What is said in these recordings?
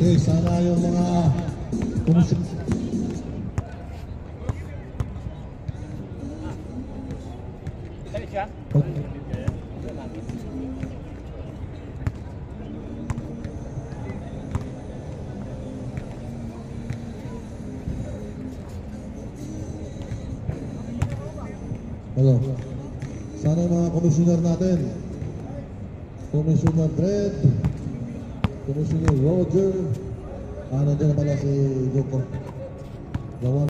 Okay, sana yung mga kumusip. Hello. Sana yung mga komisyoner natin, Commissioner Fred, Commissioner Roger, nandiyan na pala si Joko. Gawan.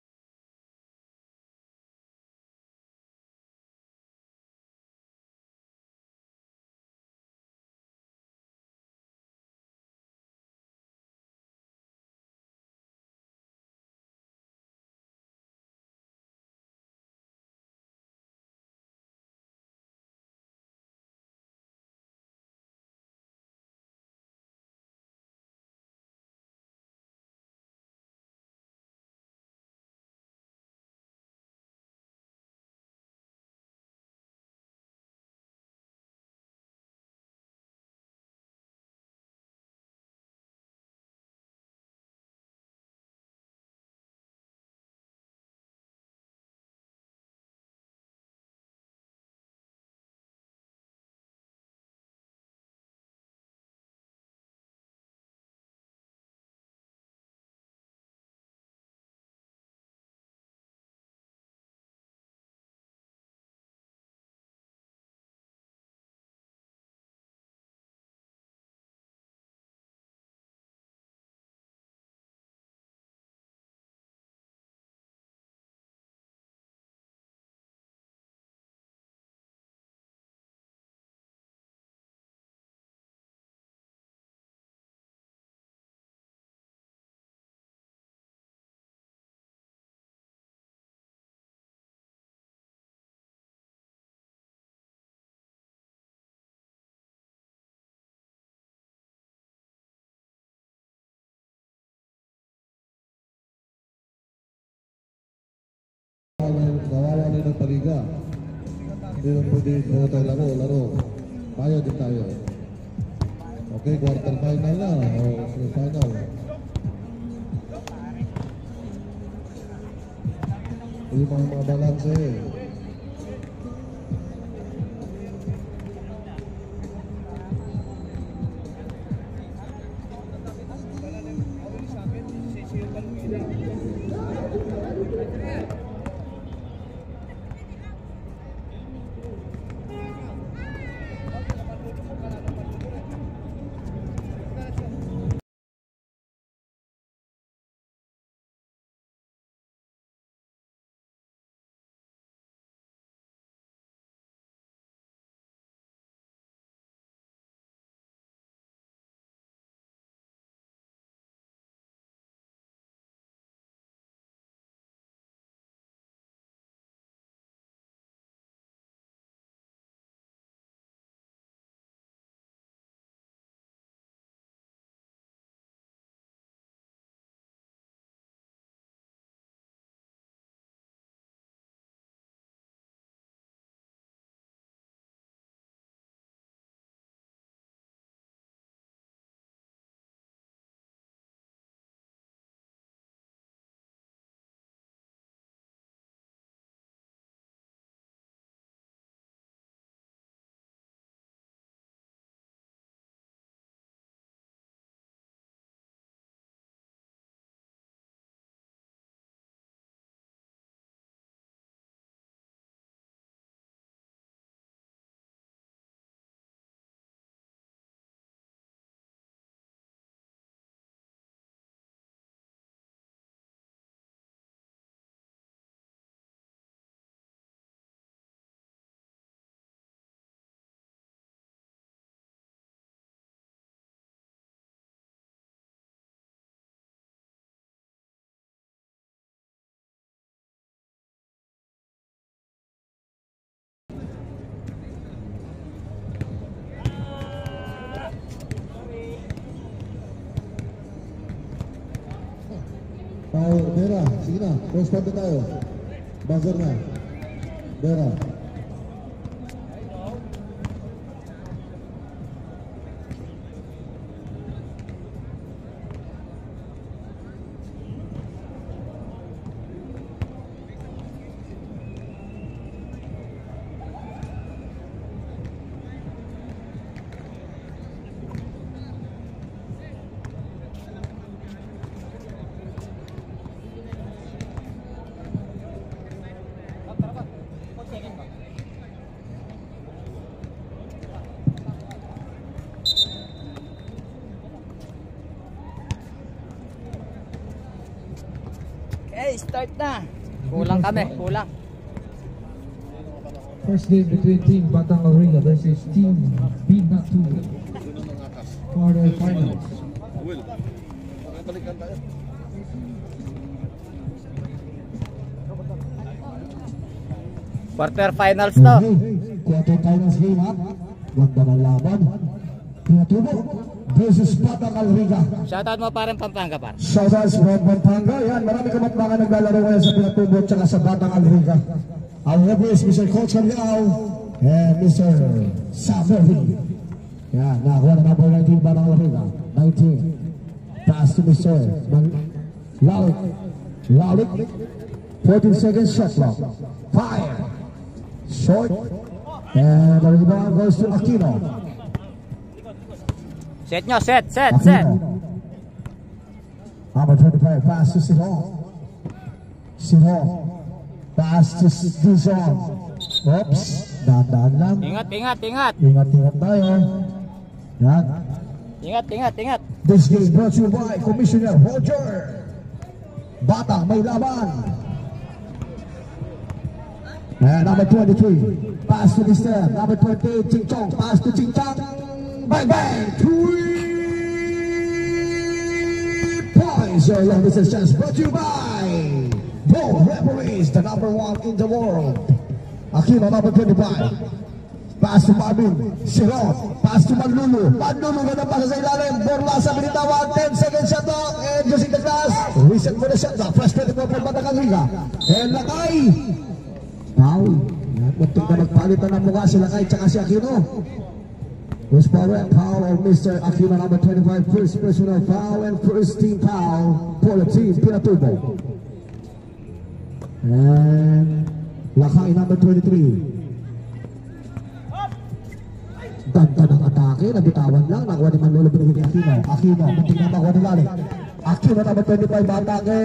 Kawawa rin ng paliga. Hindi lang pwede po tayo laro. Kaya din tayo. Okay, quarter final na o semi-final. Yung mga balanse. Bera, sige na, respond na tayo. Buzzer na. Bera. Okay, start na. Kulang kami, kulang. First game between Team Batang Alriga versus Team Binatu. Quarterfinals. Quarterfinals to. Quarterfinals game ha. Ganda ng laban. Pinatubo versus Batang Alriga. Shoutout mo parang Pampanga par. Shoutouts from Pampanga. Yan, marami kapatbangan naglalaro ngayon sa Pinatubo at saka sa Batang Alriga. Our referees, Mr. Coach Carliao and Mr. Saberhi. Yan, nakakuha na number 19 Batang Alriga. 19. Pass to Mr. Lalik. 14 seconds shot clock. Fire. Short. And the rebound goes to Aquino. Set nyo, set. Number 25, pass to Siro. Pass to Dizon. Oops, dahan-dahan lang. Ingat. Ingat tayo. Yan. Ingat. This game brought to you by Commissioner Roger. Batang may laban. And number 23, pass to Mr. Number 28, Ching Chong. Pass to Ching Chong. Bang! 3 points. Your longest chance brought to you by Bo Referees, the number 1 in the world. Aquino, number 25. Pass to Marvin. Siro. Pass to Manlulu. Ganda pasa sa ilalim. Borlasa binitawan. 10 seconds shot clock. And using the glass. Reset for the shot clock. Frustrated mo for Batang Alriga. And Lakay. Foul. Muntik na magpalitan ng mukha si Lakay tsaka si Aquino. Was power foul of Mr. Aquino, number 25. First personal foul and first team foul for the team Pinatubo. And Lakay, number 23. Ganda ng atake, nabitawan lang. Nakuha ni Manlolo, binigay ni Aquino. Muntik na makuha ni Lalik. Aquino, number 25. Atake.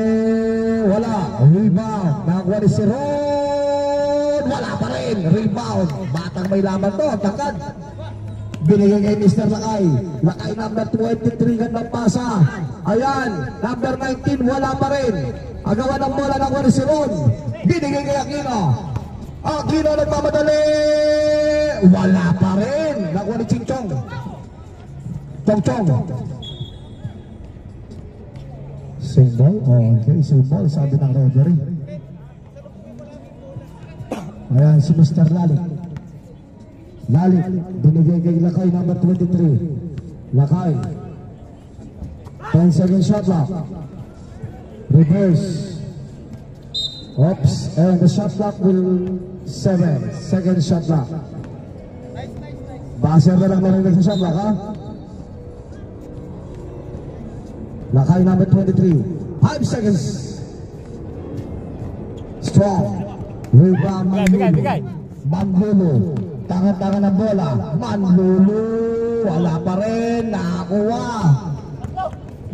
Wala. Rebound. Nakuha ni Siron. Wala pa rin. Rebound. Batang may laban to. Tangkad. Binigay kay Mr. Lakay. Lakay, number 23. Gandang pasa. Ayan. Number 19. Wala pa rin. Agawan ng bola. Nakuha ni Siron. Binigay kay Aquino. Aquino nagmamadali. Wala pa rin. Nakuha ni Ching Chong. Chong. Same ball? Okay, same ball. Sabi ng referee. Ayan, si Mr. Lalik. Binigay kay Lakay, number 23. Lakay. 10 second shot clock. Reverse. Oops. And the shot clock will 7 second shot clock. Baser na lang narinig sa shot clock, ha? Lakay, number 23. 5 seconds. Strong. Rebound, Manlulu. Tangan-tangan ng bola. Manlulu. Wala pa rin. Nakakuha.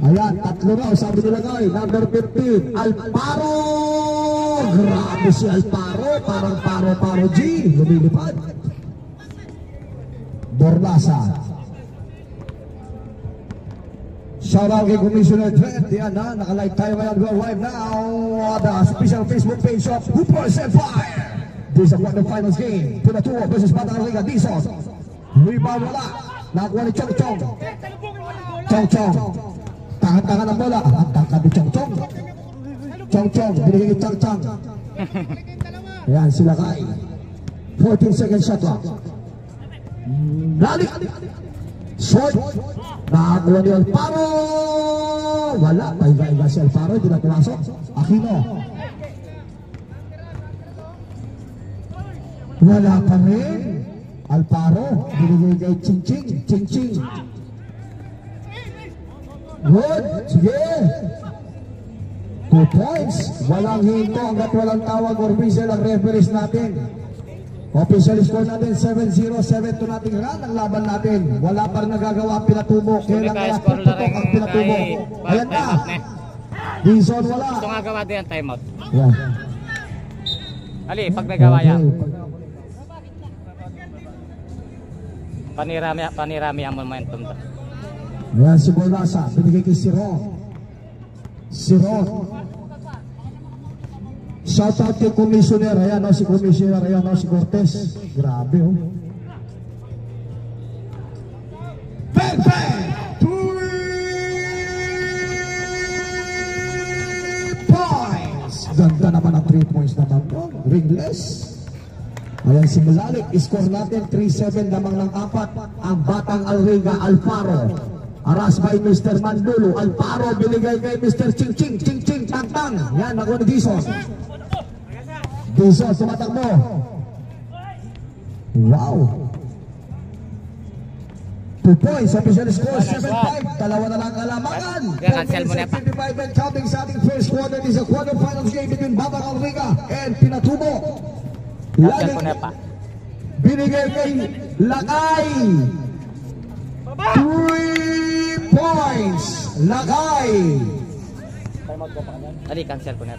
Ayan, tatlo na. Sabi nila kay number 15. Alparo. Grabe si Alparo. Parang paro G. Lumilipad. Borlasa. Shout out kay Commissioner Trent. Yan na, nakalive tayo ngayon. Go live now. The official Facebook page of Hoopers and Fire. This is the quarterfinals game. Pinatubo versus Batang Alriga. Dizon. Rebound wala. Nakuha ni Chong. Tangan-tangan ang bola. Ang tangkad ni Chong. Binigay ni Chang. Ayan, sila kay 14 second shot clock. Lalik. Short. Nakakuha ni Alparo. Wala. Paiga-iga si Alparo. Hindi na pumasok. Aquino. Wala pa rin. Alparo. Binigay kay Ching. Good. Sige. 2 points. Walang hinto hanggat walang tawag or whistle ang referees natin. Official score natin 7-0, 7-2 natin run ang laban natin. Wala pa rin nagagawa Pinatubo. Kailangan tutok ang Pinatubo. Ayan na. Dizon wala. Gusto nga gawa din ang timeout. Yeah. Ali, pag nagawa yan. Panirami ang momentum to. Ayan si Borlasa. Binigay kay Siro. Shout out kay Commissioner. Ayan o, si Commissioner. Ayan o, si Cortez. Grabe o. Bang, bang! 3 points! Ganda naman ang 3 points naman po. Ringless. Ayan si Malalik. Score natin 3-7 lamang ng 4. Ang Batang Alriga, Alfaro. Aras by Mr. Mandulo. Alfaro binigay kay Mr. Ching Ching. Ching Ching, Tang Tang. Yan, nakuha ni Dison. Dison, tumatakbo. Wow. 2 points. Official score 7-5. Dalawa na lang kalamangan. Cancel mo na pa. 55 and counting sa ating first quarter. This is a quarterfinals game between Batang Alriga and Pinatubo. Cancel mo na pa. Binigay kay Lakay. 3 points. Lakay. Ali, cancel ko na.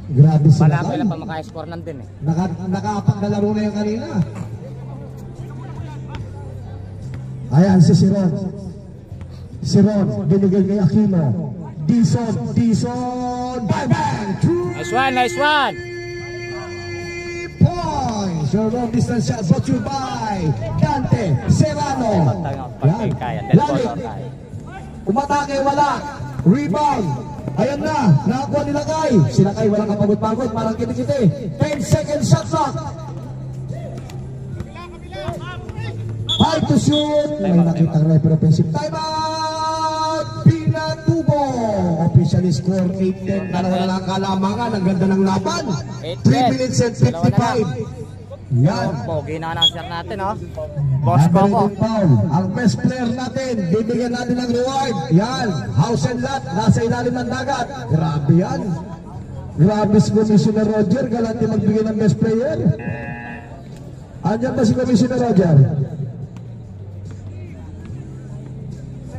Grabe si Malabo Lakay. lang pa maka-score nandun eh. Nakapaglalaro na yung kanina. Ayan si Siron. Siron, binigay kay Aquino. Dison. Bang, bang. Nice one, nice one. Points. Your long distance shot brought to you by Dante Serrano. Yan. Lalit. Umatake, wala. Rebound. Ayan na. Nakakuha nila Kay. Sila Kay walang kapagod-pagod. Parang kitikiti. 10 seconds shot clock. 5 to shoot. May nakitang referee offensive timeout. Pinatubo. Officially score 8-10. Dalawa na lang kalamangan. Ang ganda ng laban. 3 minutes and 55. Yan. Pogi na announcer natin, oh. Boss Coco. Ang best player natin, bibigyan natin ng reward. Yan, house and lot, nasa ilalim ng dagat. Grabe yan. Grabe si Commissioner Roger, galante magbigay ng best player. Andiyan ba si Commissioner Roger?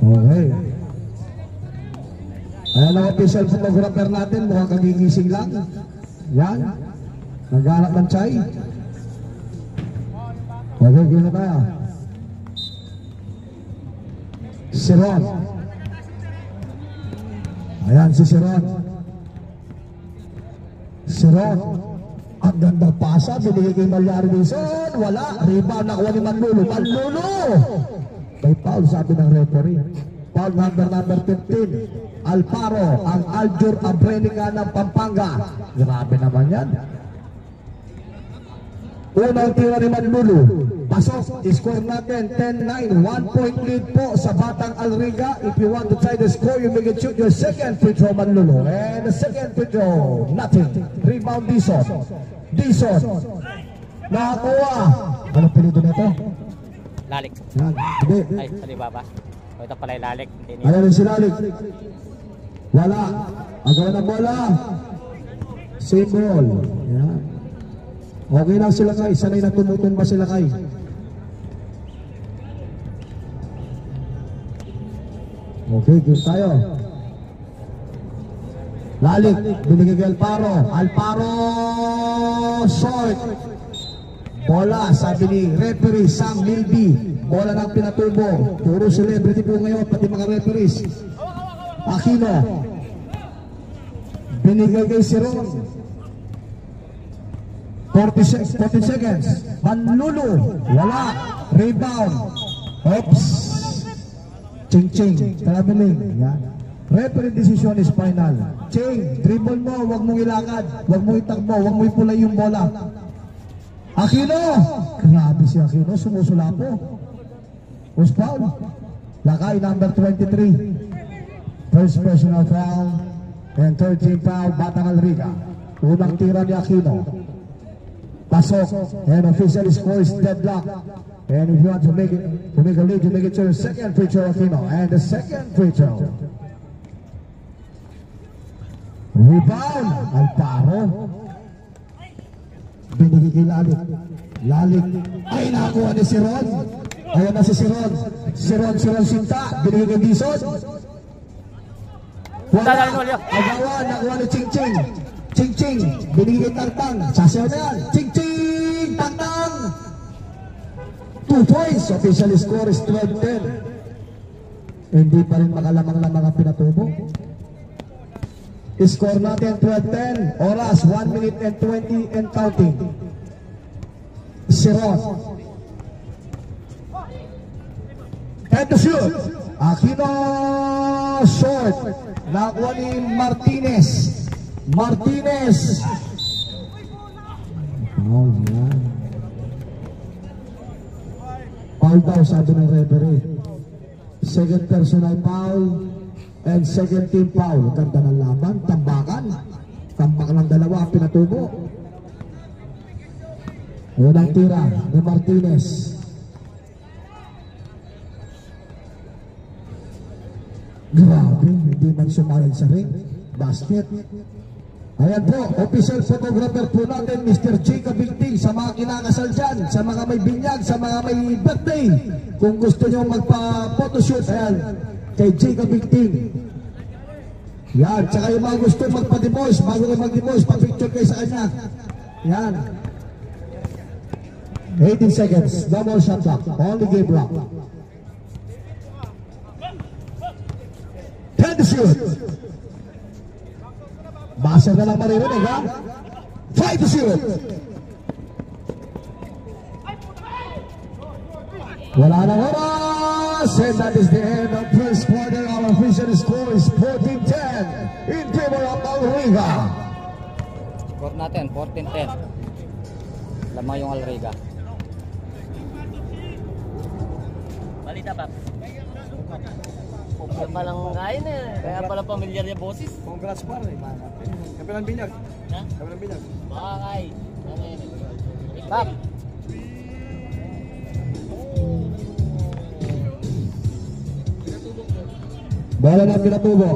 Okay. Ayan ang official photographer natin, mukhang kagigising lang. Yan, naghanap ng chay. Okay, gina tayo. Siron. Ayan si Siron. Siron. Ang ganda pasa. Binigay kay Malyari Dison. Wala. Rebound nakuha ni Manlulo. Manlulo! May foul sabi ng referee. Foul number 15. Alfaro. Ang Aljur Abrenica ng Pampanga. Grabe naman yan. Unang tira ni Manlulo. Pasok, score natin 10-9, 1 point lead po sa Batang Alriga. If you want to try the score, you may get shoot your second free throw, Manlulo. And the second free throw, nothing. Rebound Dison. Nakakuha. Anong pilido na ito? Lalik. Yan, hindi. Ay, Alibaba. O, ito pala yung Lalik. Ayan rin si Lalik. Wala. Agaw na bola. Same ball. Yan. Okay lang sila Kay, sanay na tumutumba sila Kay. Okay, good tayo. Lalik, binigay kay Alfaro. Alfaro, short. Bola, sabi ni referee Sam Milby. Bola ng Pinatubo. Puro celebrity po ngayon, pati mga referees. Aquino. Binigay kay Siron. 40 seconds. Manlulo. Wala. Rebound. Oops. Ching. Traveling. Yan. Referee decision is final. Ching, dribble mo. Huwag mong ilakad. Huwag mong itakbo. Huwag mong ipulay yung bola. Aquino. Grabe si Aquino. Sumusula po. Was foul. Lakay number 23. First personal foul. And 13 foul. Batang Alriga. Unang tira ni Aquino. Pasok, and official score is deadlock. And if you want to make a lead, you make it to the second free throw, Aquino. And the second free throw. Rebound, Alfaro. Binigay kay Lalik. Ay, nakuha ni Siron. Ayan na si Siron. Siron Sinta. Binigay kay Dison. Agawan, nakuha ni Ching. Binigay kay Tang. Sasayaw na yan. Ching. Tang. 2 points. Official score is 12-10. Hindi pa rin makalamang ng mga Pinatubo. Score natin 12-10. Oras 1 minute and 20 and counting. Si Ron. And to shoot. Aquino short. Nakuha ni Martinez. Martinez. Oh, yan. Foul daw, sabi ng referee. Second personal foul and second team foul. Ganda ng laban, tambakan. Tambak ng dalawa, pinatubo. Unang tira ni Martinez. Grabe, hindi man sumalag sa ring. Basket. Ayan po, official photographer po natin, Mr. Jacob Bilting, sa mga kinakasal dyan, sa mga may binyag, sa mga may birthday. Kung gusto nyo magpa-photoshoot, ayan, kay Jacob Bilting. Yan, tsaka yung mga gusto magpa-divorce, bago kayo mag-divorce, pa-picture kayo sa kanya. Yan. 18 seconds, no more shot clock, only game block. 10 to shoot. Basa na lang maririnig, ha? 5 to shoot. Wala nang oras. And that is the end of first quarter. Our official score is 14-10 in favor of Alriga. Score natin, 14-10. Lamang yung Alriga. Balita pa. Kaya palang kain eh. Kaya pala pamilyar niya boses. Congrats pa rin. Kapilang binyag. Ha? Kapilang binyag. Bakay. Pap. Bola na pinatubo.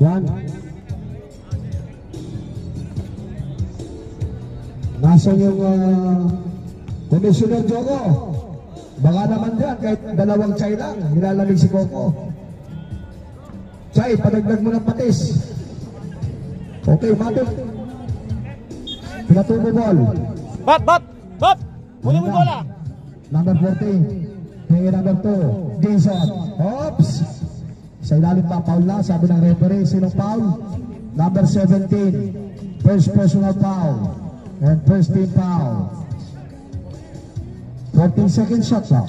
Yan. Nasaan yung Commissioner Jogo? Baka naman dyan, kahit dalawang chay lang, nilalamig si Coco. Chay, padagdag mo ng patis. Okay, Matic. Pinatubo ball. Bap, bap, bap. Muli mo bola. Number 14. Hingi number 2. Jason. Oops. Sa ilalim pa, foul na. Sabi ng referee, sino foul? Number 17. First personal foul. And first team foul. 14 second shot clock.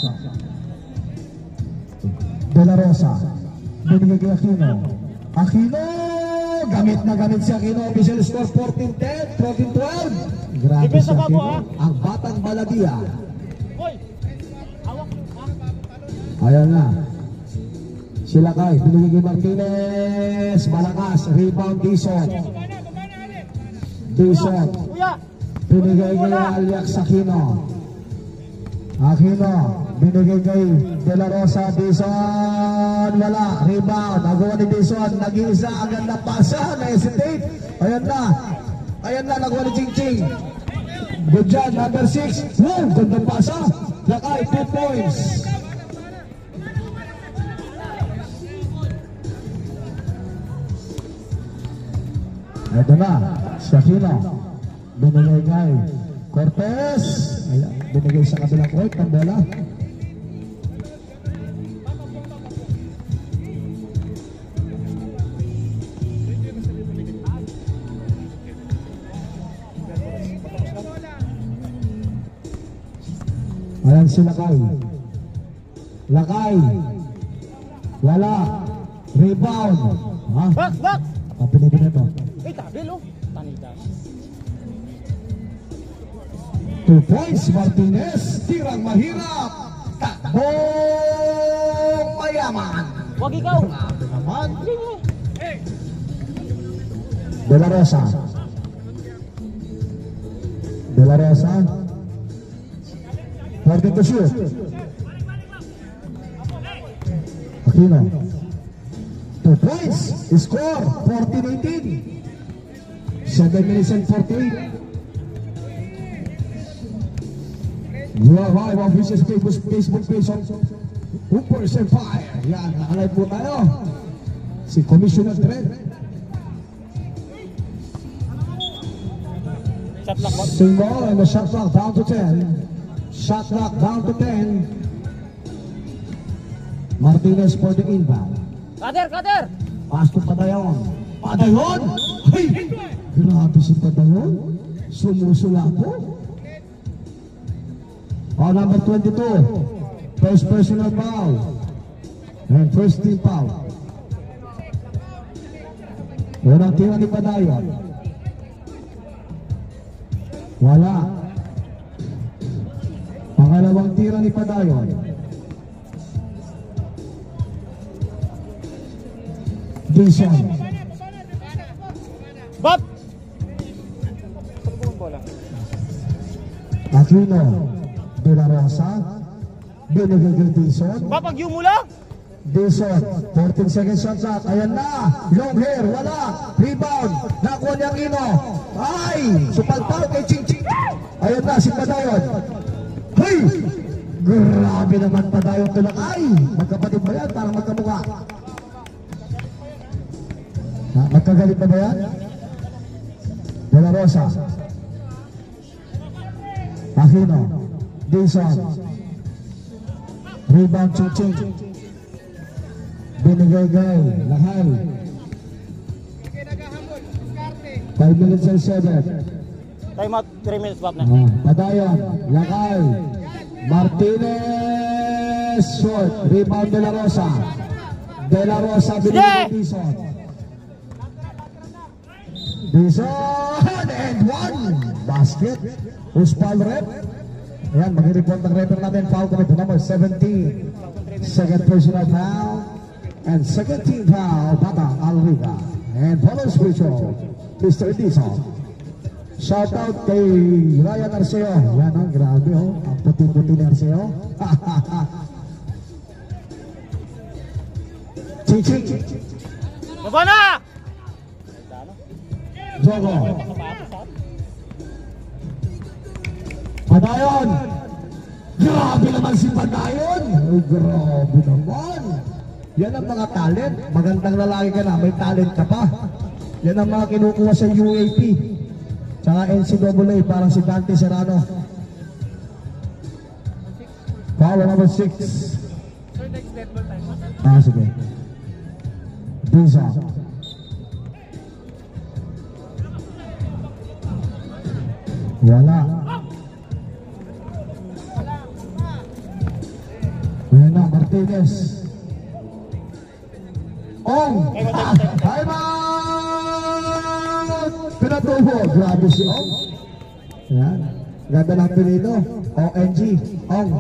De La Rosa. Binigay kay Aquino. Aquino! Gamit na gamit si Aquino. Official score 14-10, 14-12. Grabe si Aquino. Ang batang Baladia. Ayan na. Sila kay. Binigay kay Martinez. Malakas. Rebound Dison. Dison. Binigay kay Aliax Aquino. Aquino, binigay kay De La Rosa. Dison, wala, rebound, nagawa ni Dison, nag-iisa, agad na pasa, na-hesitate, ayan na, nagawa ni Ching Ching. Good job, number 6, wow, ganda pasa, Lakay, 2 points. Ito na, Aquino, binigay kay Cortez. Ayan, binigay sa kabilang court ang bola. Ayan si Lakay. Lakay. Wala. Rebound. Ha? Bak, bak. Kapinipin ito. Eh, tabil oh. Tanita. 2 points, Martinez, tirang mahirap, takbong mayaman. Wag ikaw. Grabe naman. De La Rosa. De La Rosa. 14 to shoot. Aquino. 2 points, score, 14-18. 7 minutes and 48. You are live on Vicious Facebook page on Hoopers Empire. Yan, nakalive po tayo. Si Commissioner Dredd. Shot lock. Single and the shot clock down to 10. Shot clock down to 10. Martinez for the inbound. Kader, Kader. Pass to Padayon. Padayon! Hey! Grabe si Padayon. Sumusula po. Oh, number 22. First personal foul. And first team foul. Unang tira ni Padayon. Wala. Pangalawang tira ni Padayon. Jason. Bot! Aquino. De La Rosa. Binigay Jason. Papagyo mo lang! Jason, 14 seconds shot clock. Ayan na. Long hair, wala. Rebound. Nakuha niya Aquino. Ay! Supalpal kay Ching Ching. Ayan na si Padayon. Hey! Grabe naman Padayon tulak. Ay! Magkapatid ba yan? Parang magkamukha. Magkagalit na ba yan? De La Rosa. Aquino. Jason. Rebound Ching Ching. Binigay-gay, Lahal. 5 minutes and 7. Time out, 3 minutes back na. Padayon, Lakay. Martinez, short. Rebound De La Rosa. De La Rosa, binigay Dizon. Dizon, and one. Basket. Uspal rep. Ayan, mag-report ng refer natin. Foul kami po number 17. Second personal foul. And second team foul, Batang Alriga. And follow spiritual, Mr. Dizon. Shout out kay Ryan Arceo. Yan o, grabe o. Ang puti-puti ni Arceo. Ching-ching. Baba na! Jogo. Padayon. Grabe naman si Padayon. Ay, grabe naman. Yan ang mga talent. Magandang lalaki ka na, may talent ka pa. Yan ang mga kinukuha sa UAP. Tsaka NCAA, parang si Dante Serrano. Foul number 6. Sige. Biza. Wala. Ayan na, Martinez. Ong! Time out! Pinatubo. Grabe si Ong. Ayan. Ganda ng pinito. ONG. Ong.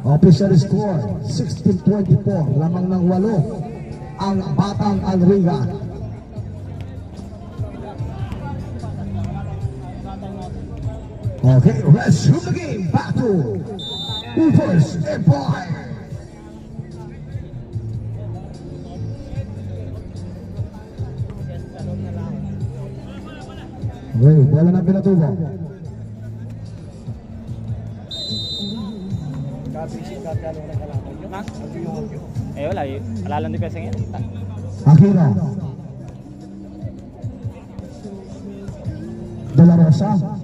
Official score 16-24. Lamang ng 8 ang Batang Alriga. Okay, let's resume the game. Back to First Empire. Okay, bola na pinatubo. Eh wala, alalang di peseng yan. Aquino. De La Rosa.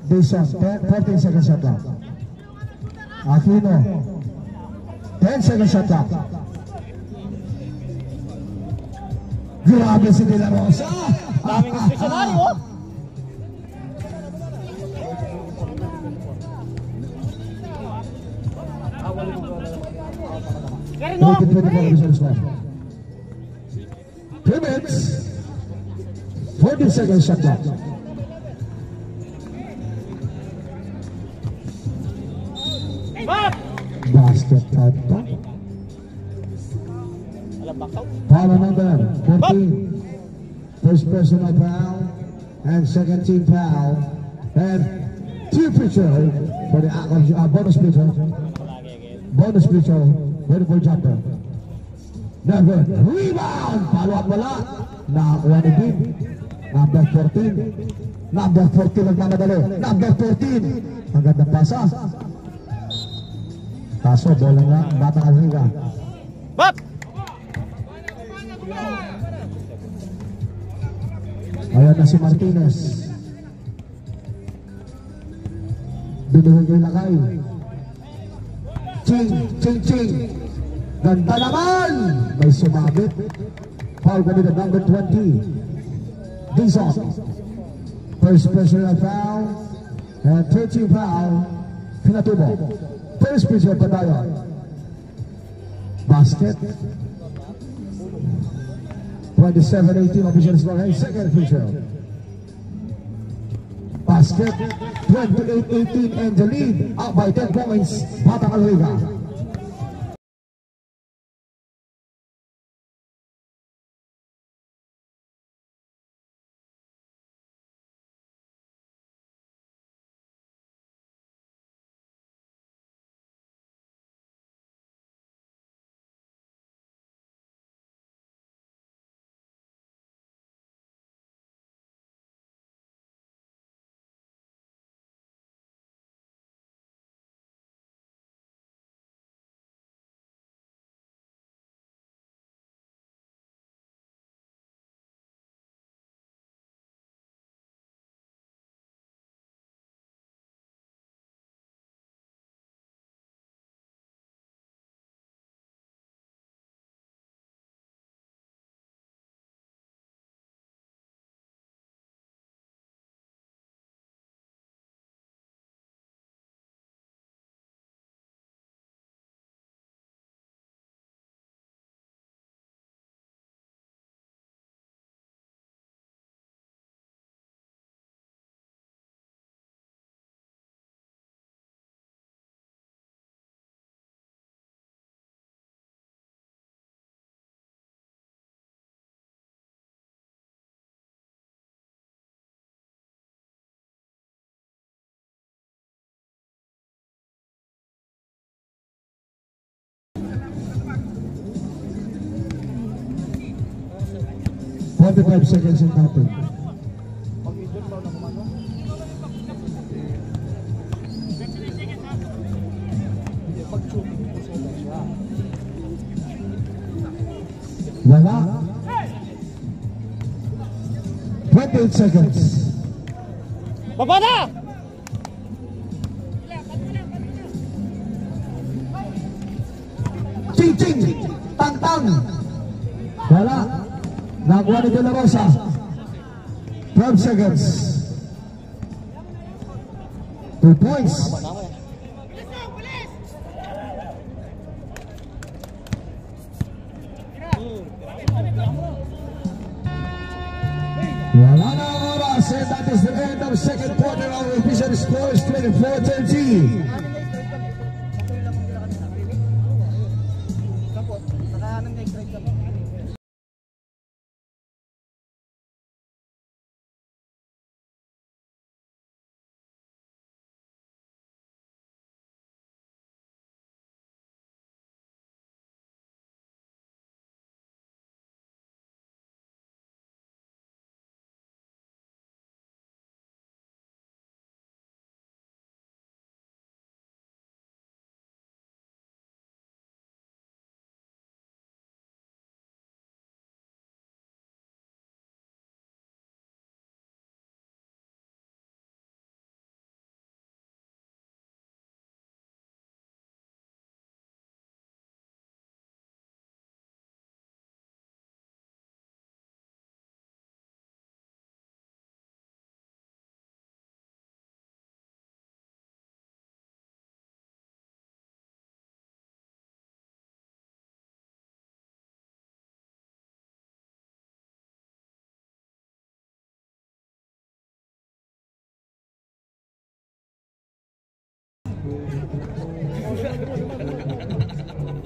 Dizon, 14 seconds shot clock. Aquino. 10 seconds shot clock. Grabe si De La Rosa. Daming espesyonary, oh! Kaya no! 3 minutes. 40 seconds shot clock. Basket out pa. Foul number 14. First personal foul and second team foul and two pitcher for the bonus pitcher. Bonus pitcher. Beautiful jumper. Never. Rebound. Follow up wala. Nakakuha ni Bim. Number 14. Number 14 nagmamadali. Number 14. Ang gandang pasa. Kaso, bola nga, Batang Alriga. Bop! Ayan na si Martinez. Binigay kay Lakay. Ching. Ganda naman! May sumabit. Foul committed number 20. Dizon. First personal foul. And 13 foul. Pinatubo. First personal pa tayo. Basket. 27-18 official score. Second feature. Basket. 28-18 and the lead up by 10 points. Batang Alriga. Five seconds in total. Wala. 28 seconds. Baba na! Ching. Tang. Wala. Nakuha ni De La Rosa. 12 seconds. 2 points. Wala na ang oras, and that is the end of second quarter. Our official score is 24-13.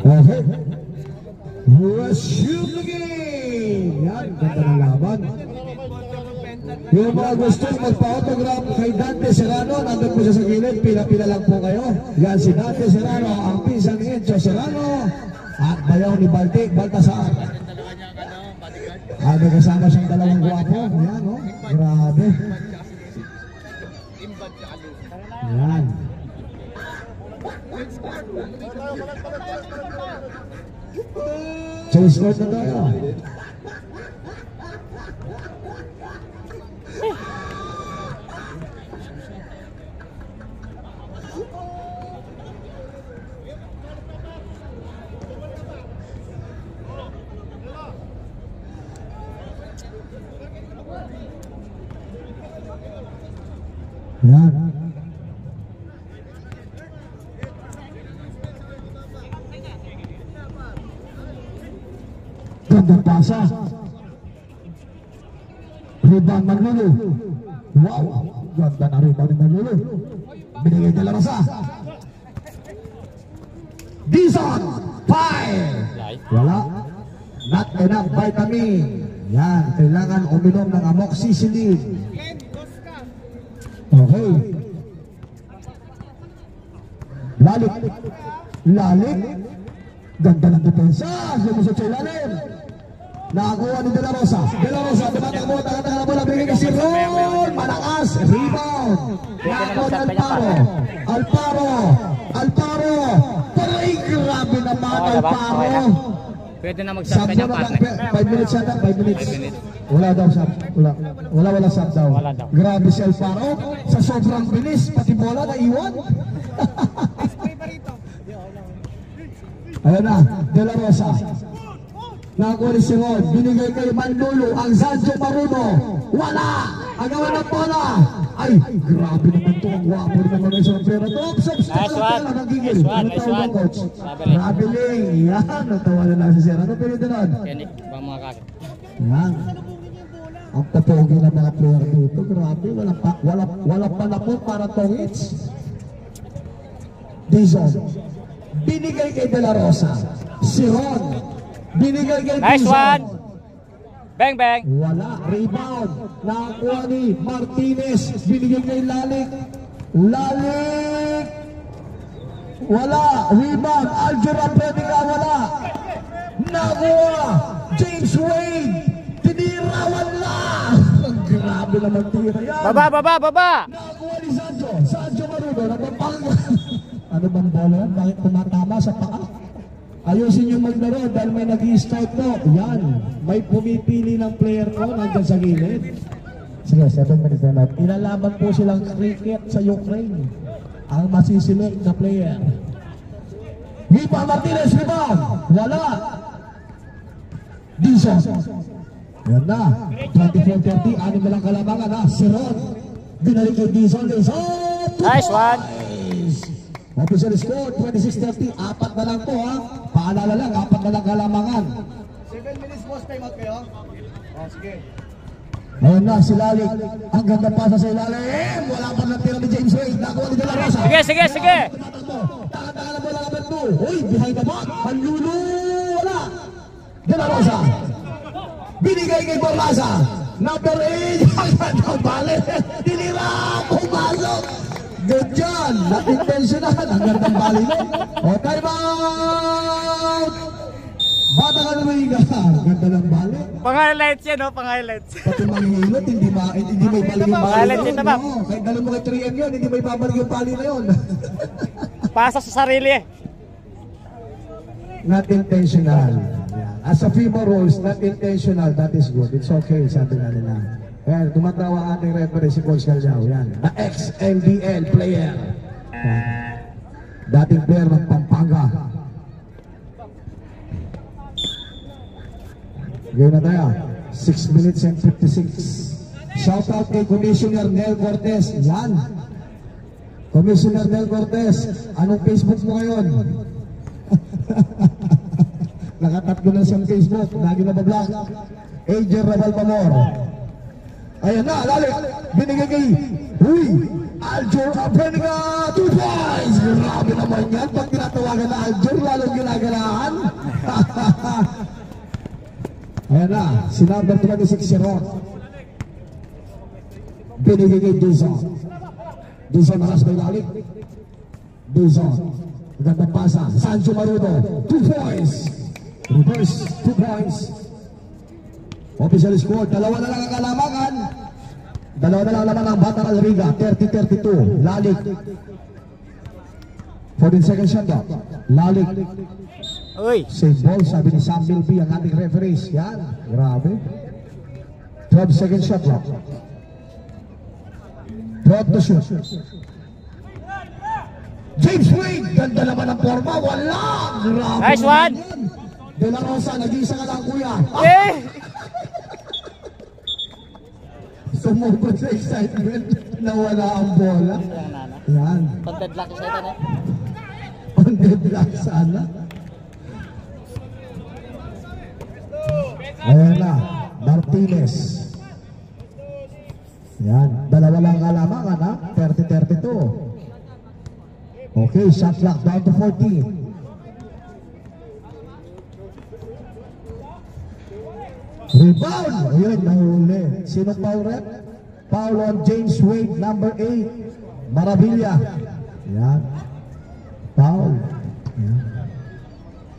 Okay. Resume the game. Yan, ganda ng laban. Yung mga gusto magpa-autograph kay Dante Serrano, nandun po siya sa gilid, pila-pila lang po kayo. Yan si Dante Serrano, ang pinsan ni Encho Serrano, at bayaw ni Baltasar. May kasama siyang dalawang guwapo. Yan, oh. Grabe. Yan. Chase court na tayo. Yan. Gandang pasa. Rebound Manlulu. Wow, ganda na rebound ni Manlulu. Binigay De La Rosa. Dizon, fire. Wala. Not enough vitamin. Yan, kailangan uminom ng amoxicillin. Okay. Lalik. Lalik. Ganda ng depensa. Lumusot sa ilalim. Nakakuha ni De La Rosa. De La Rosa, tumatakbo, takataka na bola. Bigay si Ron. Malakas. Rebound. Nakakuha ni Alparo. Alparo. Alparo. Paray, grabe naman Alparo. Pwede na mag-shot kanya partner. 5 minutes yata, 5 minutes. Wala daw shot. Wala shot daw. Wala daw. Grabe si Alparo. Sa sobrang bilis, pati bola na iwan. Ayan na, De La Rosa. Nakakuha ni si Ron. Binigay kay Manlulu. Ang Sancho Maruno. Wala. Ang gawa ng bola. Ay, grabe naman to. Ang wapo naman ng isang pera. Nice one. Nice one. Nice one. Traveling. Yan. Natawa na lang si Sir. Ano pwede doon? Kenny, bang mga kakit. Yan. Ang papogi ng mga player dito. Grabe. Wala pala po para tongits. Dizon. Binigay kay De La Rosa. Si Ron. Binigay kay Nice Dizon. one. Bang, bang. Wala. Rebound. Nakakuha ni Martinez. Binigay kay Lalik. Lalik. Wala. Rebound. Aljura pwede ka. Wala. Nakuha. James Wade. Tinira. Wala. Grabe naman tira yan. Baba. Nakakuha ni Sancho. Sancho Maruno. Nagpapang. Ano bang bola yan? Bakit tumatama sa paa? Ayusin yung maglaro dahil may nag-i-start po. Yan. May pumipili ng player ko nandyan sa gilid. Sige, 7 minutes na lang. Ilalaban po silang cricket sa Ukraine. Ang masiselect na player. Viva Martinez, rebound. Wala. Dizon. Yan na. 24-30. Anim na lang kalamangan ha. Si Ron. Binalik kay Dizon. Nice one. Official score, 26-30. Apat na lang po ha. Paalala lang, apat na lang kalamangan. 7 minutes boss, time out kayo. Oh, sige. Ayun na, si Lalik. Ang ganda pasa sa ilalim. Wala pa ng tira ni James Wade. Nakuha ni De La Rosa. Sige. Takataka na bola number 2. Uy, behind the back. Manlulu. Wala. De La Rosa. Binigay kay Borlaza. Number 8. Ang ganda balik. Dinira. Pumasok. Good dyan. Not-intentional. Ang ganda balik. O, time out. Bata ka naman yung ganda ng balik. Pang-highlights yan, no? Pang-highlights. Pati manghihilot, hindi may balik yung bali. Highlights yun, ma'am. Kahit dalo mo kay 3M yun, hindi may babalik yung bali na yun. Pasa sa sarili eh. Not intentional. As a FIBA rules, not intentional, that is good. It's okay, sabi nga nila. Ayan, tumatawa ating referee si Coach Caljao. Yan, the ex-NBL player. Yan. Dating player ng Pampanga. Ngayon na tayo, 6 minutes and 56. Shout out kay Commissioner Nel Cortez. Yan. Commissioner Nel Cortez, anong Facebook mo ngayon? Nakatatlo na siyang Facebook. Lagi na ba-vlog? Angel Raval Pamor. Ayan na, lalik. Binigay kay Aljur Apenica. 2 points. Grabe naman yan. Pag tinatawagan na Aljur, lalong ginagalaan. Ayan na, si number 26 si Ron. Binigay kay Dizon. Dizon nakas may lalik. Dizon. Ganda pasa. Sancho Maruno. 2 points. Reverse. 2 points. Official score. Dalawa na lang ang kalamangan. Dalawa na lang naman ang Batang Alriga. 30-32. Lalik. 14 seconds shot daw. Lalik. Uy. Save ball, sabi ni Sam Milby, ang ating referees. Yan, grabe. 12 seconds shot daw. 12 to shoot. James Wade, ganda naman ang forma. Wala. Grabe. Nice one. De La Rosa, nag-iisa ka lang kuya. Eh. Sumubot sa excitement, nawala ang bola. Yung nana. Yan. Pag-deadlock sa ito, eh. On deadlock sana. Ayan na, Martinez. Yan, dalawa lang kalamangan ha, 30-32. Okay, shot clock down to 14. Rebound! Ayun, nahuli. Sino foul rep? Foul on James Wade, number 8. Maravilla. Yan. Foul. Yan.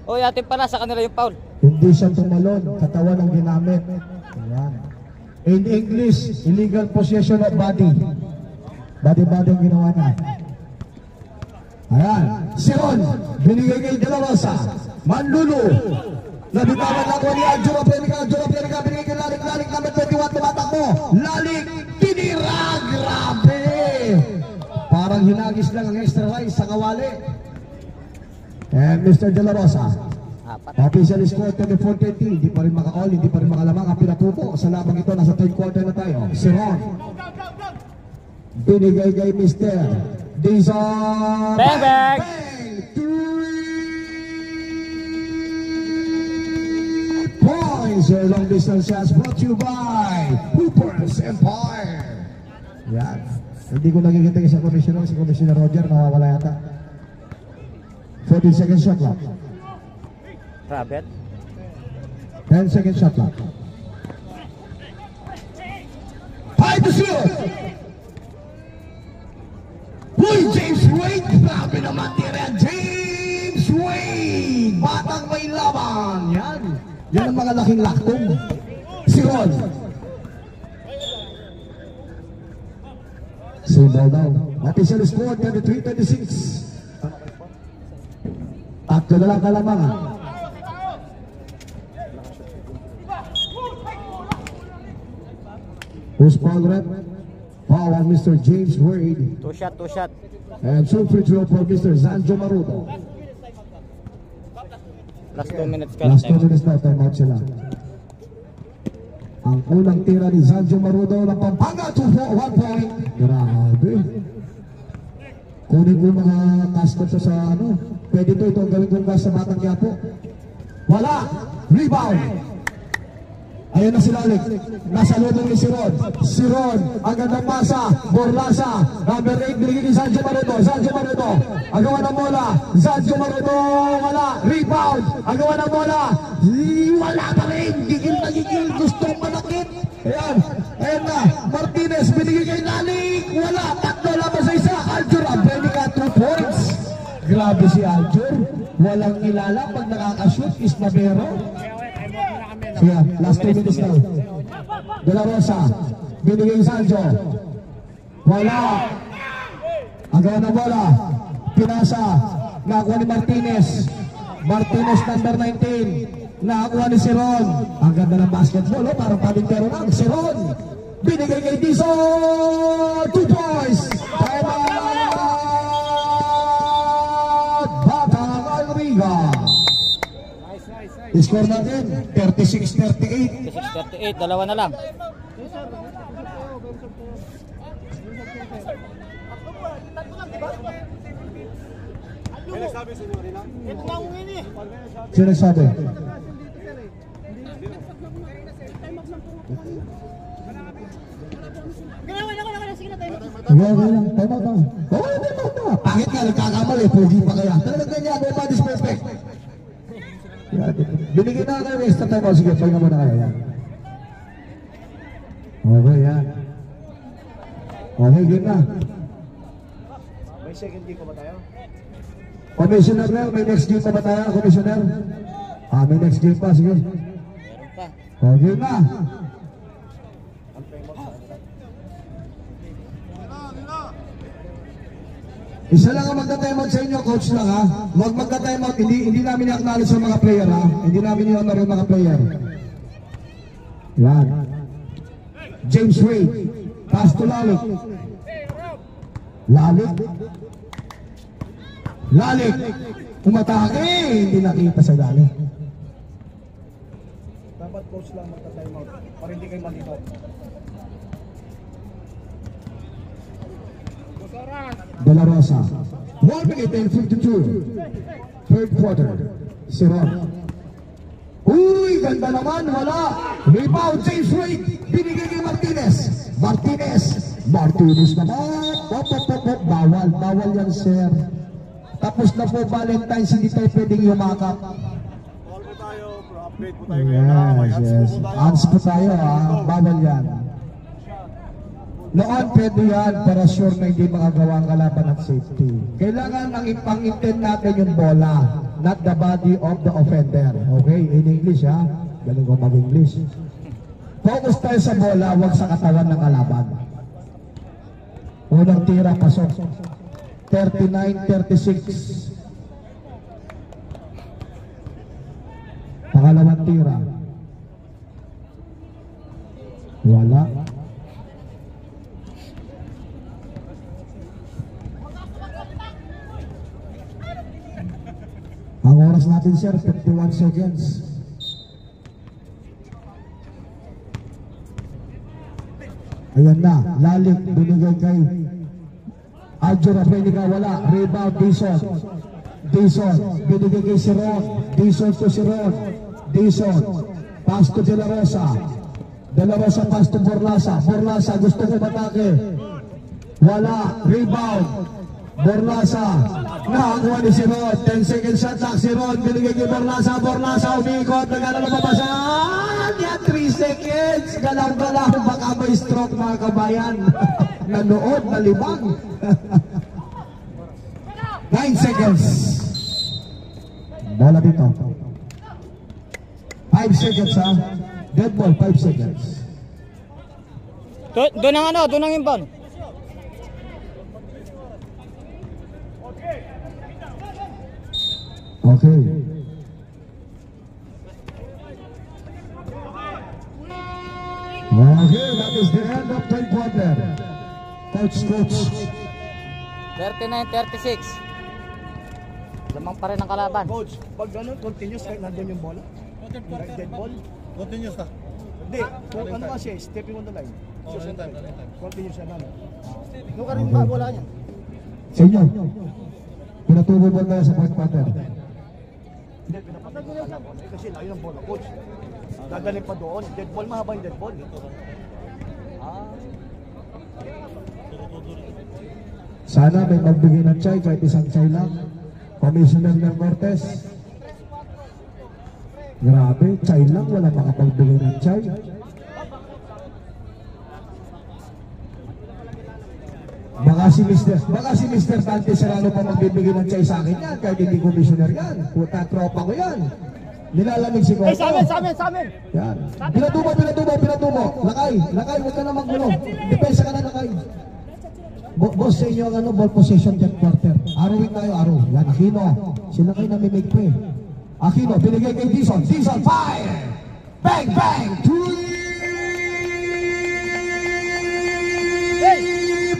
Oy, atin pala sa kanila yung foul. Hindi siya tumalon, katawan ang ginamit. Ayan. In English, illegal possession of body. Body ang ginawa na. Ayan. Sion, binigay kay De La Rosa. Manlulu. Nabitawan lang ko ni Adjo Aplenica, binigay kay Lalik, number 21, tumatakbo. Lalik, tinira, grabe. Parang hinagis lang ang extra rice sa kawali. And Mr. De La Rosa. Official score 24-20, hindi pa rin maka-all, hindi pa rin makalamang ang pinatupo sa labang ito. Nasa third quarter na tayo. Si Ron binigay kay Mr. Dizon. Bang, bang! 3 points. Your long distance shots brought to you by Hoopers Empire. Yan. Hindi ko nakikita sa commissioner. Si Commissioner Roger nawawala yata. 14 seconds shot clock. Rabbit. 10 second shot clock. High to shoot! Uy, James Wade! Grabe naman tira! James Wade! Batang may laban! Yan! Yan ang mga laking laktong. Si Ron. Si ball down. Official score 23-26. Tatlo na lang kalamangan. Who's foul rep? Foul on Mr. James Wade. Two shot. And two free throw for Mr. Zanjo Marudo. Last 2 minutes ka. Last 2 minutes na, time out sila. Ang unang tira ni Zanjo Marudo ng Pampanga, 1 point. Grabe. Kunin ko mga casket sa ano. Pwede ito ang gawin kong gas sa Batang Quiapo. Wala. Rebound. Ayan na si Lalik. Nasa loob ni si Ron. Si Ron. Ang gandang pasa. Borlasa. Number 8. Binigay ni Zanjo Marudo. Agawan ng bola. Zanjo Marudo. Wala. Rebound. Agawan ng bola. Wala pa rin. Gigil na gigil. Gustong manakit. Ayan. Ayan na. Martinez. Binigay kay Lalik. Wala. Tatlo laban sa isa. Aljur Aplenica 2 points. Grabe si Aljur. Walang kilala. Pag nakakashoot is mabero. Sige, last 2 minutes now. De La Rosa, binigay Sancho. Wala. Ang gawa ng bola. Pinasa. Nakakuha ni Martinez. Martinez number 19. Nakakuha ni si Ron. Ang ganda ng basketball. Oh, parang palintero lang. Si Ron. Binigay kay Dizon. 2 points. Time out. Batang Alriga. Score natin, 36-38. 36-38, dalawa na lang. Sino nagsabi? Okay lang, time out lang. Okay, time out na. Pangit nga, nagkakamali, pogi pa kaya. Talagang ganyan, everybody is perfect. Binigyan na kayo extra time out. Sige, pahinga muna kayo. Yan. Okay, yan. Okay, game na. May second game pa ba tayo? Commissioner na, may next game pa ba tayo, Commissioner? May next game pa, sige. Meron pa. Okay na. Isa lang ang magka-timeout sa inyo, coach lang ha. Huwag magka-timeout, hindi namin i-acknowledge sa mga player ha. Hindi namin i-honor yung mga player. Yan. James Wade. Pass to Lalik. Lalik. Umatake. Hindi nakita sa Lalik. Dapat coach lang magka-time out para hindi kayo malito. De La Rosa. 1 minute and 52. Third quarter. Si Ron. Uy, ganda naman, wala. Rebound, James Wade. Binigay kay Martinez. Martinez naman. Op. Bawal yan, sir. Tapos na po Valentine's, hindi tayo pwedeng yumakap. Yes. Hands po tayo, ha. Bawal yan. Noon pwede yan, para sure na hindi makagawa ang kalaban at safety. Kailangan ang ipang-intend natin yung bola, not the body of the offender. Okay? In English, ha? Galing ko mag-English. Focus tayo sa bola, huwag sa katawan ng kalaban. Unang tira, pasok. 39-36. Pangalawang tira. Wala. Ang oras natin, sir, 51 seconds. Ayan na, Lalik, binigay kay Adjo Rafaelica, wala. Rebound, Dison, binigay kay si Ron. Dison to si Ron. Dison, pass to De La Rosa. De La Rosa, pass to Borlasa. Borlasa, gusto ko matake. Wala, rebound. Borlasa, nakakuha ni si Ron. 10 seconds shot lang si Ron. Binigay kay Borlasa. Borlasa, umikot. Nagana na mabasan. Yan, 3 seconds. Galaw-galaw. Baka may stroke, mga kabayan. Nanood, nalibang. 9 seconds. Bola dito. 5 seconds, ha. Dead ball, 5 seconds. Doon ang imbal. Okay. Okay, that is the end of third quarter. Coach. 39-36. Lamang pa rin ang kalaban. Coach, pag ganun, continuous kahit nandun yung bola? Dead ball? Continuous na. Hindi, kung ano ba siya, stepping on the line. Oh, anytime. Continuous siya na. Nung ka rin ba, bola niya? Sa inyo, pinatubo ba tayo sa fourth quarter? Hindi, pinapatag ko lang. Kasi layo ng bola, coach. Gagaling pa doon. Dead ball, mahaba yung dead ball. Sana may magbigay ng chay, kahit isang chay lang. Commissioner ng Cortez. Grabe, chay lang, wala makapagbigay ng chay. Baka si Mr. Dante Serrano pa magbibigay ng chay sa akin yan, kahit hindi commissioner yan. Puta, tropa ko yan. Nilalamig si Coco. Sa amin! Yan. Pinatubo. Lakay, huwag ka na maggulo. Depensa ka na, Lakay. Boss, sa inyo ang ball possession third quarter. Arawin tayo, araw. Yan, Aquino. Sila kayo namimig pa eh. Aquino, binigay kay Dison. Dison, fire! Bang! 3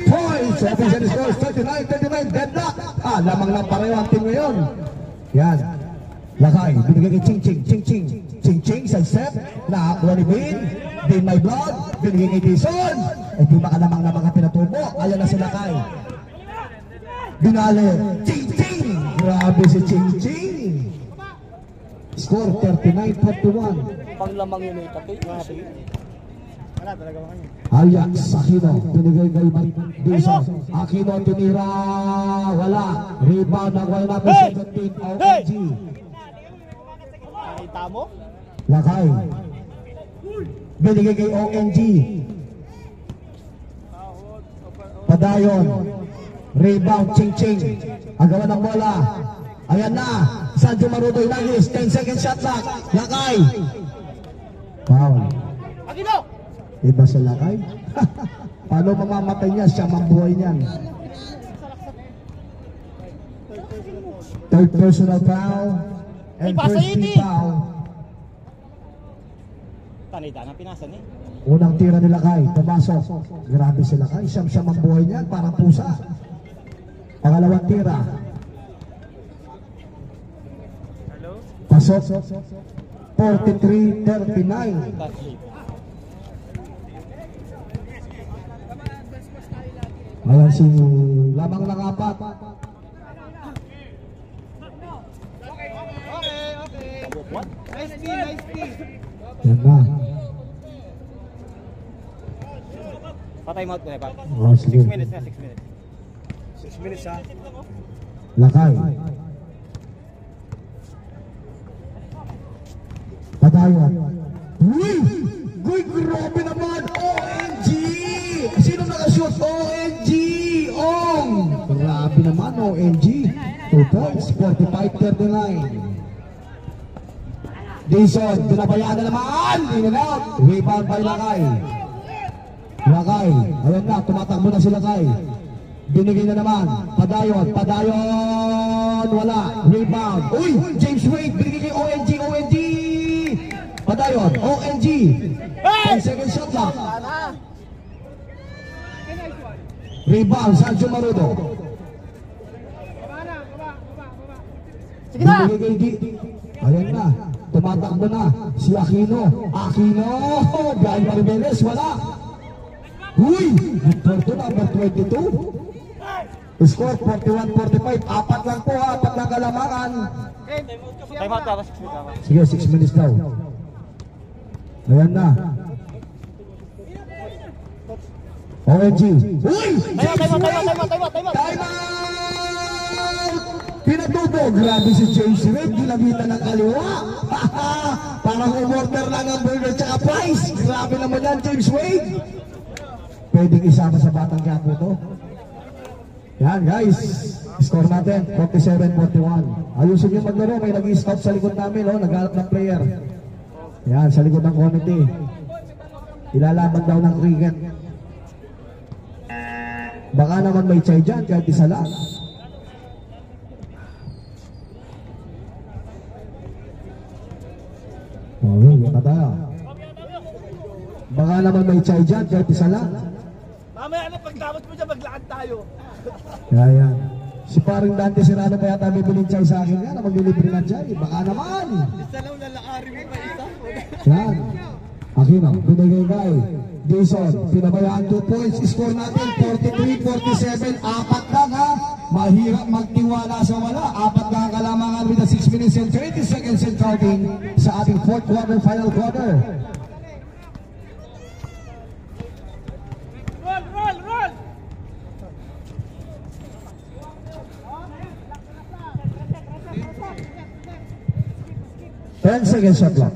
points! Official scores, 39-39, deadlock. Lamang lang pareho ang team ngayon. Yan. Lakay, binigay kay Ching, sa step. Nakakuha ni Bin my blood, binigay kay Dison. Di makalamang na mga pinatubo. Ayan na si Lakay. Binali, Ching. Grabe si Ching. Score 39-41. Panglamang yun ito. Wala talaga makanya. Ajax, Aquino, binigay kay Dison. Aquino, tinira. Wala. Rebound ng wala namin 17. ONG. Nakita mo? Lakay. Binigay kay ONG. Padayon. Rebound, Ching. Agawan ng bola. Ayan na. Sanjo Marudo Inagis. 10 second shot clock. Lakay. Foul. Iba sa Lakay. Paano mamamatay niya? Siya mambuhay niyan. Third personal foul. And first team foul. Tanida na pinasan eh. Unang tira ni Lakay, pumasok. Grabe si Lakay, siyam ang buhay niyan, parang pusa. Pangalawang tira. Pasok. 43-39. Ayan si lamang ng apat. Yan na. Pa-time out ko na pa. Oh, sige. 6 minutes na, 6 minutes. 6 minutes ha. Lakay. Padayon. Uy! Uy, grabe naman! OMG! Sino nakashoot? OMG! Ong! Grabe naman, OMG. 2 points, 45-39. Dison, pinabayaan na naman! In and out! Rebound by Lakay. Lakay, ayun na, tumatakbo na si Lakay. Binigay na naman, Padayon, wala, rebound. Uy, James Wade, binigay kay ONG, Padayon, ONG. 10 second shot lang. Rebound, Sergio Marudo. Sige na! Binigay kay ayun na, tumatakbo na, si Aquino. Brian Maribeles, wala. Uy, Porto number 22. Score 41-45. Apat lang po, apat lang kalamangan. Time out ako, 6 minutes ako. Sige, 6 minutes daw. Ayan na. ONG. Uy! Time out! Time out! Pinatuto. Grabe si James Wade. Ginabitan ng kaliwa. Parang umorder lang ang burger tsaka fries. Grabe naman yan, James Wade. Pwedeng isama sa Batang Quiapo to. Yan guys, score natin 47-41. Ayusin nyo maglaro, may nag-scout sa likod namin, naghanap ng player. Yan, sa likod ng committee. Ilalaban daw ng cricket. Baka naman may chay dyan, kahit isa lang. Okay, yan na tayo. Baka naman may chay dyan, kahit isa lang. Mamaya na pagtapos mo dyan, maglakad tayo. Yan. Si paring Dante Serrano pa yata may biling chay sa akin yan na maglilibre ng chay. Baka naman. Isa lang lalakari mo pa isa. Yan. Aquino, binigay kay Jason. Pinabayaan 2 points. Score natin 43-47. Apat lang ha. Mahirap magtiwala sa wala. Apat lang ang kalamangan with the 6 minutes and 20 seconds and counting sa ating 4th quarter, final quarter. Roll! 10 seconds shot clock.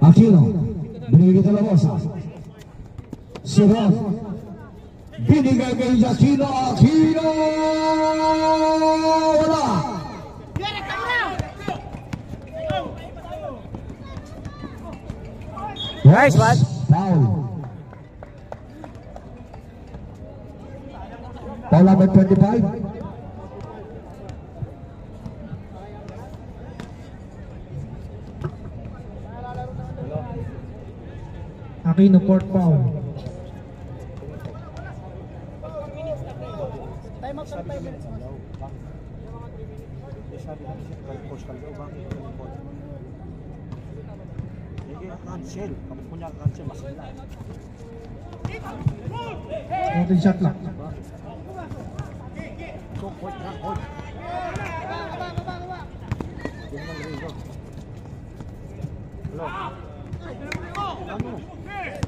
Aquino, binigay kay Lamosa. Si Ron, binigay kay Aquino. Wala. Nice, man. Foul. Foul number 25. Aquino, fourth foul. Time out sa 5 minutes. Sabi natin siya, coach Caldo, bakit yung ball? Sige, cancel. Kapag po niya cancel, masila. Open shot clock. So, coach na, coach. Yan lang rin, coach. Hello. Ano?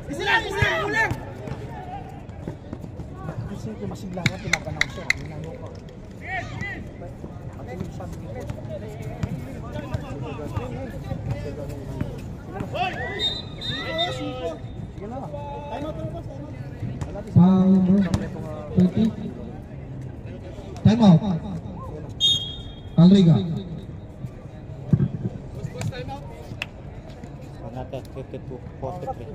Isilang! Ulang! Kasi masigla nga, tinapanaw siya. Minano ka. At yung sabi niya, coach. Sige na. Foul number 20. Time out. Alriga. Natin, 52-43.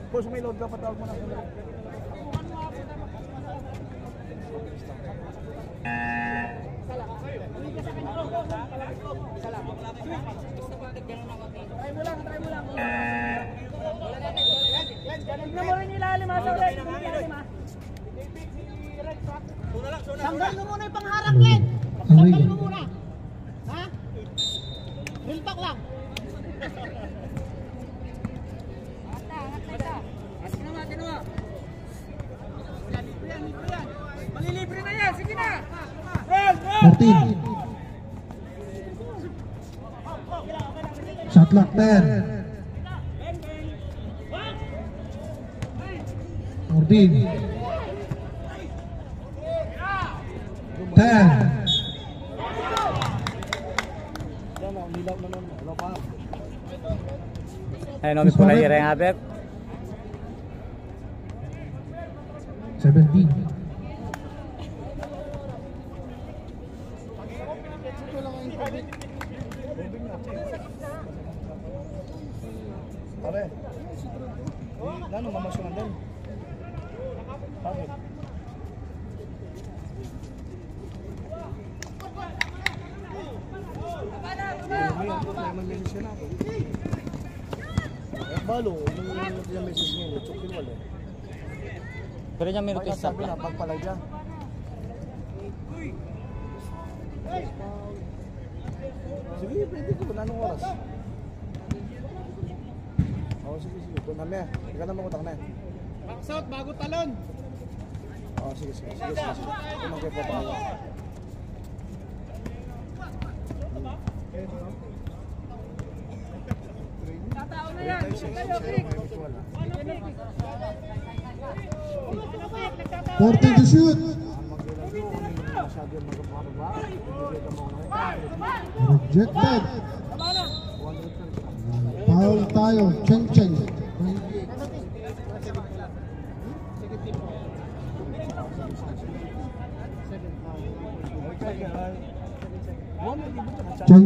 Coach, may load ka, patawag mo na. Try mo lang. Tignan mo rin ilalim ha, sa ulit. Ilalim ha. Sanggal mo muna yung pangharang, Len. Sanggal mo muna. Ha? Real talk lang. Ginawa. Malilibre na yan, sige na. 14. Shot clock 10. 14. 10. Yan ang nilaw naman. Wala pa. Ayun, may pula yung ring abet. 17. Pare. Lalo mamasyonan din. Bakit? Balo, yung message niya, chokin wala. Pero niya minuto isa Sabi na, lang. pagpalay dyan. Sige, pwede ko. Anong oras? Oo, sige. Doon kami. Hindi ka naman kutak na. Box out, bago talon. Oo, sige. Tumang kayo po tayo. Tatao na yan. Kayo, Rick. 14 to shoot. Rejected. Foul tayo. Cheng.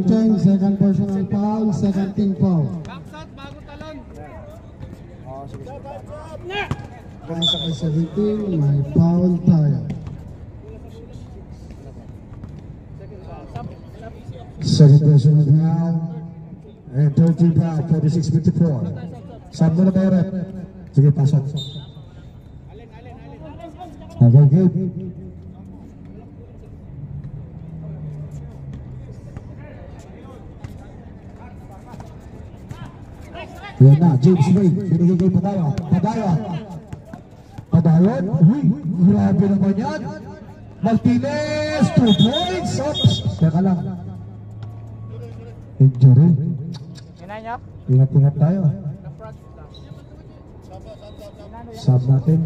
Cheng, second personal foul, second team foul. Box out, bago talon. Oo, sige. Pasa kay 17, may foul tayo. Second personal foul. And 13 foul, 46-54. Saan mo na tayo, rep? Sige, pasok. Okay, good. Yan na, James Wade, binigay kay Padayon. Padayon, uy, grabe naman yan. Martinez, 2 points. Oops, teka lang. Injury. Hinay niya. Ingat tayo. Sub natin.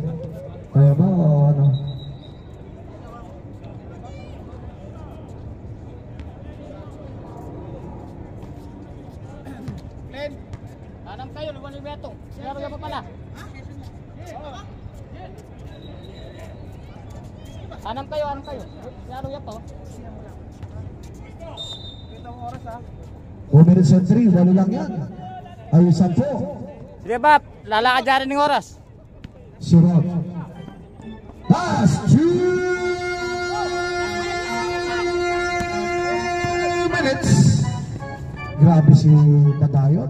Kaya ba o ano? Len. Anam kayo, luwan yung Beto. Sinabi ka pa pala. Anam kayo. Sinabi ka pa. 2 minutes and 3, walo lang yan. Ay, 10. Sige, Bap. Lalakad dyan rin ng oras. Si Rob. Pass 2 minutes. Grabe si Padayon.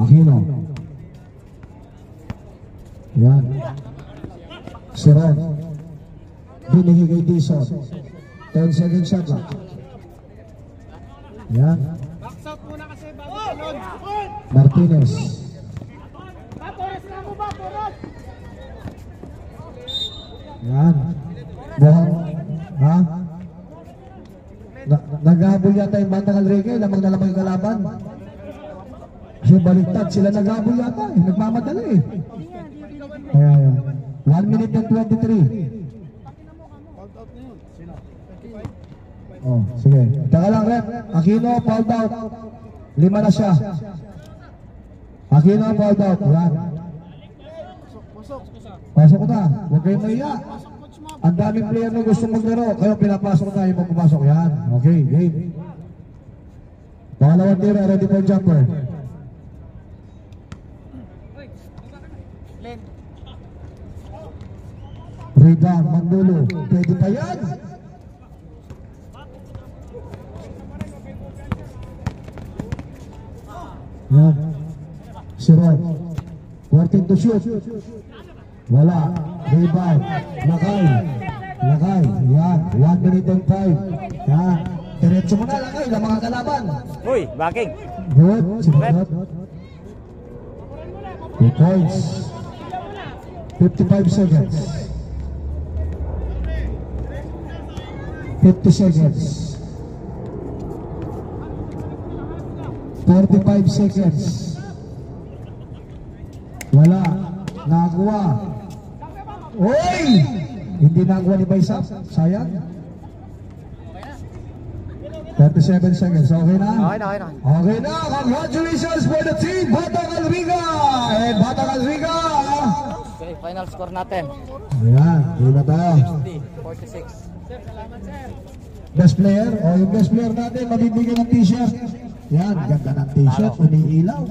Aquino. Yan. Si Rob. Binigay kay Dison. 10 seconds shot lang. Yan. Box out muna kasi bago talon. Martinez. Oras na mo ba, Oras? Yan. Buhang. Ha? Naghabol yata yung Bandang Alrique. Lamang na lamang yung kalaban. Kasi baliktad sila naghabol yata. Nagmamadali eh. Kaya yan. 1 minute and 23. Oh, sige. Taka lang, rep. Aquino, fouled out. 5 na siya. Aquino, fouled out. Yan. Pasok ko na. Huwag kayong mahiya. Ang daming player na gusto maglaro. Kayo pinapasok na yung magpapasok. Yan. Okay, game. Pangalawang tira, ready for jumper. Rebound, Mandulo. Pwede pa yan. Yan. Si Ron. Working to shoot. Wala. Rebound. Lakay. Lakay. Yan. 1 minute and 5. Yan. Diretso mo na Lakay ng mga kalaban. Uy, backing. Good. Sinunod. 2 points. 55 seconds. 50 seconds. 45 seconds. Wala. Nagawa. Oy! Hindi nagawa ni Baisa. Sayang. 37 seconds. Okay na? Okay na, okay na. Okay na. Congratulations for the team Batang Alriga. And Batang Alriga. Okay, final score natin. Ayan. Diba tayo? 46. Best player. O yung best player natin mabibigyan ng t-shirt. Yan. Ganda ng t-shirt. Umiilaw.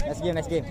Nice game, nice game.